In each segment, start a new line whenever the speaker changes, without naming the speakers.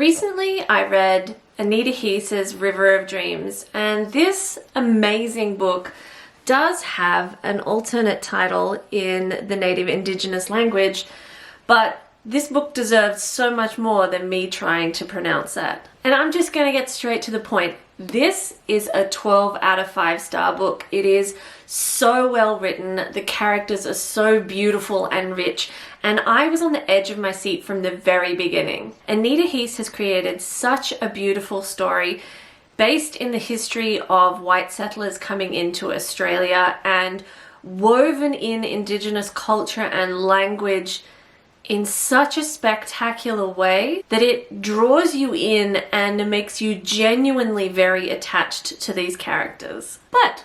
Recently, I read Anita Heiss's River of Dreams, and this amazing book does have an alternate title in the native indigenous language, but this book deserves so much more than me trying to pronounce that. And I'm just going to get straight to the point. This is a 12 out of 5-star book. It is so well written. The characters are so beautiful and rich. And I was on the edge of my seat from the very beginning. Anita Heiss has created such a beautiful story based in the history of white settlers coming into Australia and woven in Indigenous culture and language in such a spectacular way that it draws you in and makes you genuinely very attached to these characters. But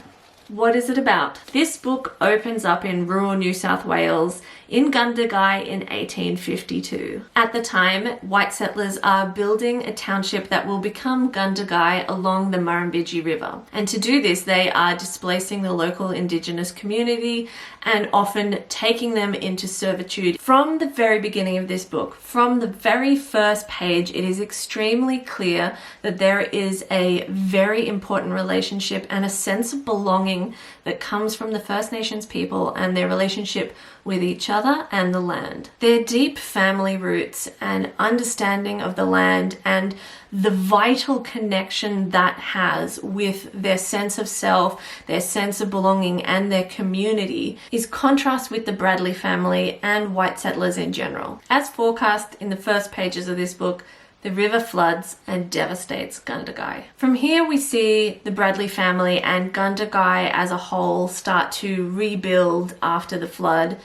what is it about? This book opens up in rural New South Wales in Gundagai in 1852. At the time, white settlers are building a township that will become Gundagai along the Murrumbidgee River. And to do this, they are displacing the local Indigenous community and often taking them into servitude. From the very beginning of this book, from the very first page, it is extremely clear that there is a very important relationship and a sense of belonging that comes from the First Nations people and their relationship with each other and the land. Their deep family roots and understanding of the land and the vital connection that has with their sense of self, their sense of belonging and their community is contrast with the Bradley family and white settlers in general. As forecast in the first pages of this book, the river floods and devastates Gundagai. From here we see the Bradley family and Gundagai as a whole start to rebuild after the flood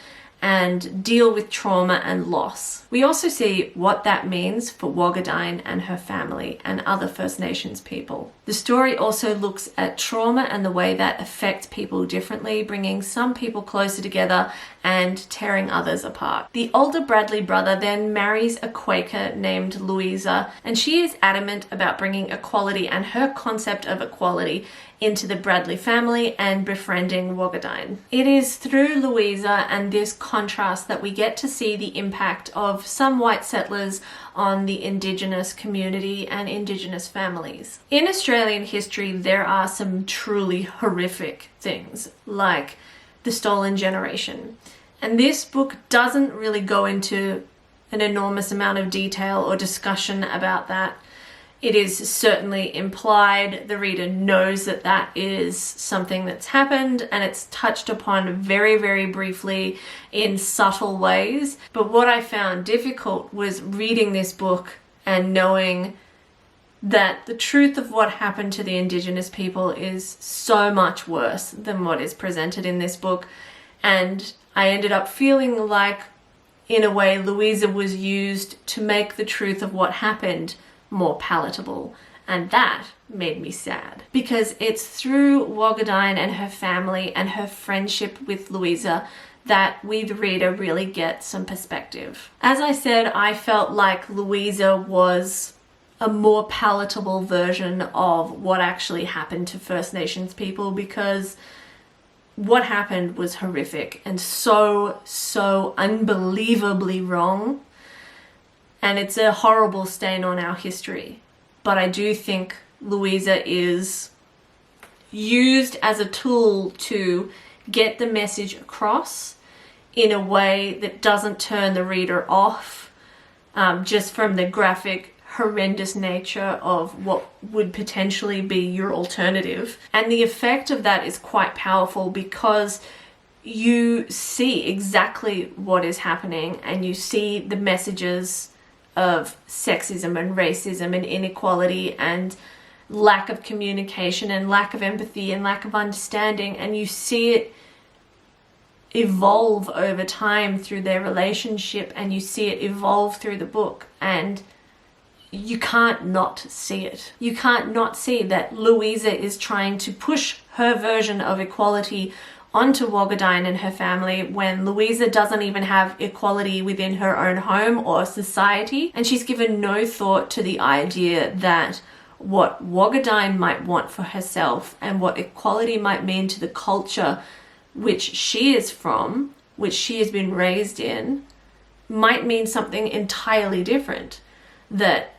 and deal with trauma and loss. We also see what that means for Wogadine and her family and other First Nations people. The story also looks at trauma and the way that affects people differently, bringing some people closer together and tearing others apart. The older Bradley brother then marries a Quaker named Louisa, and she is adamant about bringing equality and her concept of equality into the Bradley family and befriending Wogadine. It is through Louisa and this contrast that we get to see the impact of some white settlers on the Indigenous community and Indigenous families. In Australian history, there are some truly horrific things, like the stolen generation. And this book doesn't really go into an enormous amount of detail or discussion about that. It is certainly implied. The reader knows that that is something that's happened and it's touched upon very, very briefly in subtle ways. But what I found difficult was reading this book and knowing that the truth of what happened to the Indigenous people is so much worse than what is presented in this book. And I ended up feeling like, in a way, Louisa was used to make the truth of what happened more palatable, and that made me sad because it's through Wogadine and her family and her friendship with Louisa that we, the reader, really get some perspective. As I said, I felt like Louisa was a more palatable version of what actually happened to First Nations people because what happened was horrific and so unbelievably wrong. And it's a horrible stain on our history. But I do think Louisa is used as a tool to get the message across in a way that doesn't turn the reader off just from the graphic, horrendous nature of what would potentially be your alternative. And the effect of that is quite powerful because you see exactly what is happening and you see the messages of sexism and racism and inequality and lack of communication and lack of empathy and lack of understanding, and you see it evolve over time through their relationship and you see it evolve through the book, and you can't not see it. You can't not see that Louisa is trying to push her version of equality onto Wogadine and her family when Louisa doesn't even have equality within her own home or society, and she's given no thought to the idea that what Wogadine might want for herself and what equality might mean to the culture which she is from, which she has been raised in, might mean something entirely different. That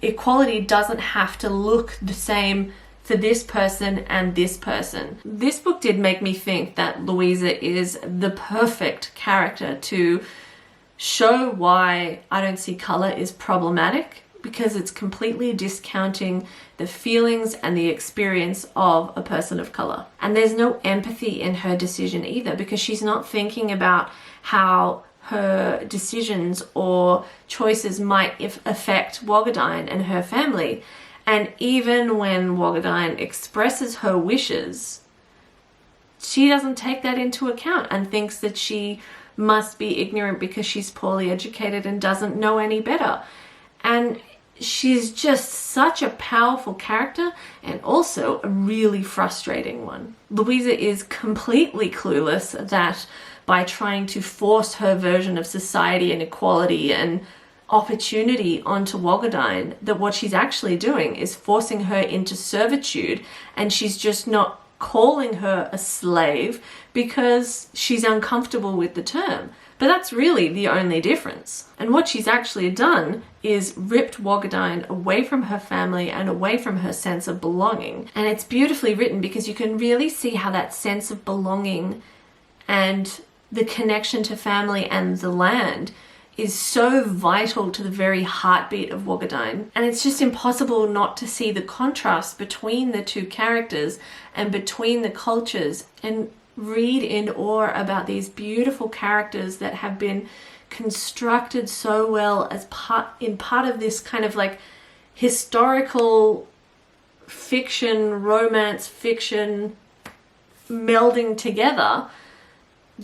equality doesn't have to look the same for this person and this person. This book did make me think that Louisa is the perfect character to show why I don't see color is problematic, because it's completely discounting the feelings and the experience of a person of color. And there's no empathy in her decision either, because she's not thinking about how her decisions or choices might affect Wagadine and her family. And even when Wagadine expresses her wishes, she doesn't take that into account and thinks that she must be ignorant because she's poorly educated and doesn't know any better. And she's just such a powerful character, and also a really frustrating one. Louisa is completely clueless that by trying to force her version of society and equality and opportunity onto Wagadine, that what she's actually doing is forcing her into servitude, and she's just not calling her a slave because she's uncomfortable with the term. But that's really the only difference. And what she's actually done is ripped Wagadine away from her family and away from her sense of belonging. And it's beautifully written because you can really see how that sense of belonging and the connection to family and the land is so vital to the very heartbeat of Wagadine. And it's just impossible not to see the contrast between the two characters and between the cultures, and read in awe about these beautiful characters that have been constructed so well as part of this kind of like historical fiction, romance fiction melding together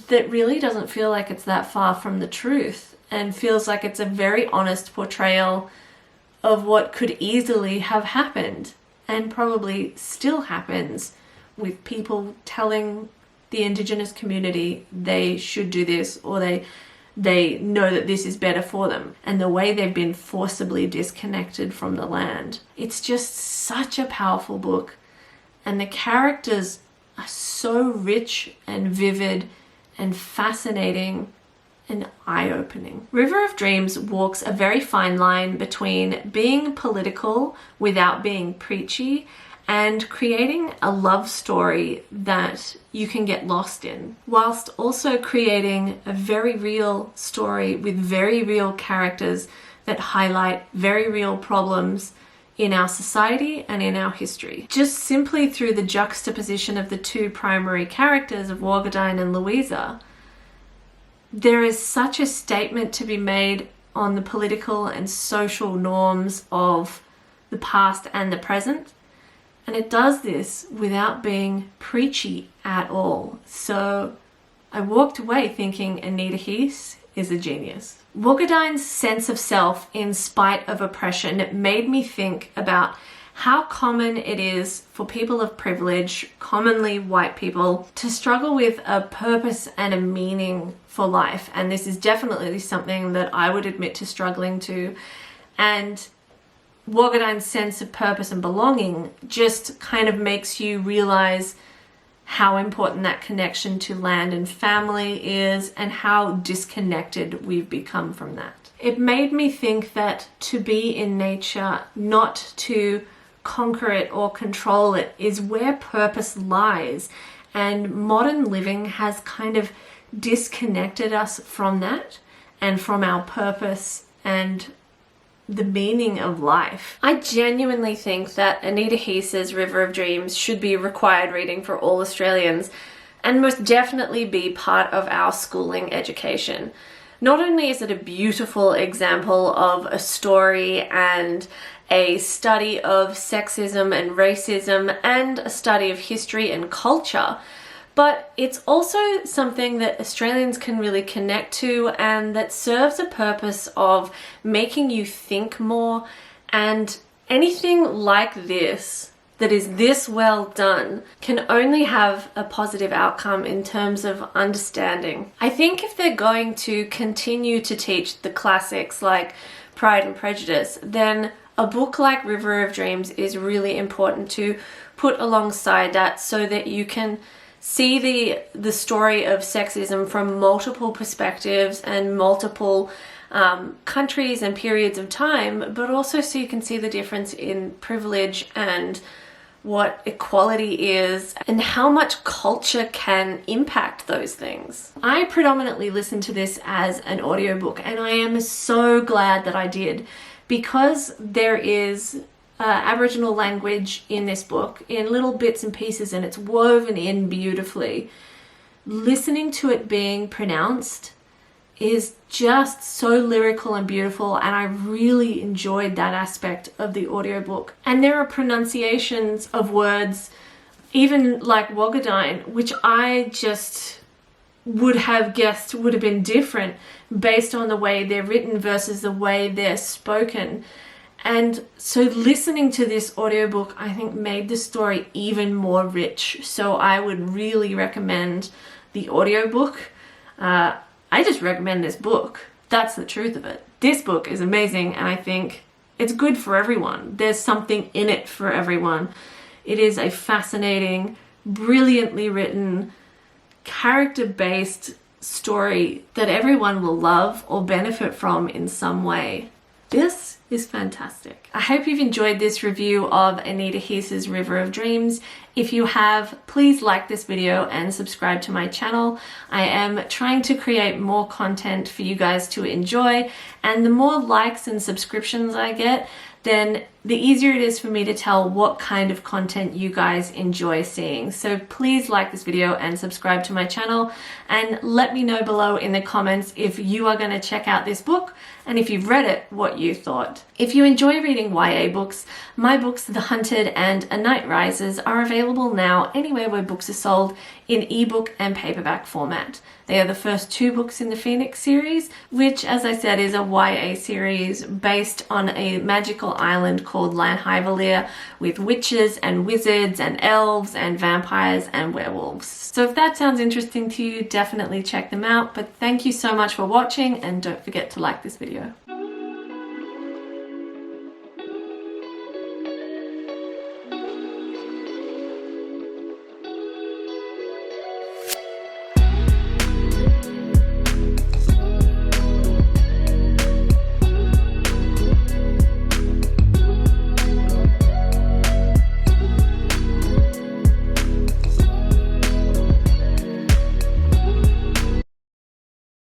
that really doesn't feel like it's that far from the truth, and feels like it's a very honest portrayal of what could easily have happened and probably still happens, with people telling the Indigenous community they should do this, or they know that this is better for them, and the way they've been forcibly disconnected from the land. It's just such a powerful book, and the characters are so rich and vivid and fascinating and eye-opening. River of Dreams walks a very fine line between being political without being preachy and creating a love story that you can get lost in, whilst also creating a very real story with very real characters that highlight very real problems in our society and in our history. Just simply through the juxtaposition of the two primary characters of Wagadine and Louisa, there is such a statement to be made on the political and social norms of the past and the present. And it does this without being preachy at all. So I walked away thinking Anita Heiss is a genius. Wagadine's sense of self in spite of oppression made me think about how common it is for people of privilege, commonly white people, to struggle with a purpose and a meaning for life. And this is definitely something that I would admit to struggling to. And Wagadine's sense of purpose and belonging just kind of makes you realize how important that connection to land and family is, and how disconnected we've become from that. It made me think that to be in nature, not to conquer it or control it, is where purpose lies. And modern living has kind of disconnected us from that and from our purpose and the meaning of life. I genuinely think that Anita Heiss's River of Dreams should be required reading for all Australians, and most definitely be part of our schooling education. Not only is it a beautiful example of a story and a study of sexism and racism and a study of history and culture, but it's also something that Australians can really connect to, and that serves a purpose of making you think more. And anything like this, that is this well done, can only have a positive outcome in terms of understanding. I think if they're going to continue to teach the classics like Pride and Prejudice, then a book like River of Dreams is really important to put alongside that, so that you can see the story of sexism from multiple perspectives and multiple countries and periods of time, but also so you can see the difference in privilege and what equality is and how much culture can impact those things. I predominantly listen to this as an audiobook, and I am so glad that I did, because there is Aboriginal language in this book in little bits and pieces, and it's woven in beautifully. Listening to it being pronounced is just so lyrical and beautiful, and I really enjoyed that aspect of the audiobook. And there are pronunciations of words, even like Waggadine, which I just would have guessed would have been different based on the way they're written versus the way they're spoken. And so listening to this audiobook, I think, made the story even more rich. So I would really recommend the audiobook. I just recommend this book. That's the truth of it. This book is amazing, and I think it's good for everyone. There's something in it for everyone. It is a fascinating, brilliantly written, character-based story that everyone will love or benefit from in some way. This is fantastic. I hope you've enjoyed this review of Anita Heiss's River of Dreams. If you have, please like this video and subscribe to my channel. I am trying to create more content for you guys to enjoy, and the more likes and subscriptions I get, then the easier it is for me to tell what kind of content you guys enjoy seeing. So please like this video and subscribe to my channel, and let me know below in the comments if you are going to check out this book, and if you've read it, what you thought. If you enjoy reading YA books, my books The Hunted and A Night Rises are available now anywhere where books are sold in ebook and paperback format. They are the first 2 books in the Phoenix series, which, as I said, is a YA series based on a magical island called Lanhyvalir with witches and wizards and elves and vampires and werewolves. So if that sounds interesting to you, definitely check them out. But thank you so much for watching, and don't forget to like this video.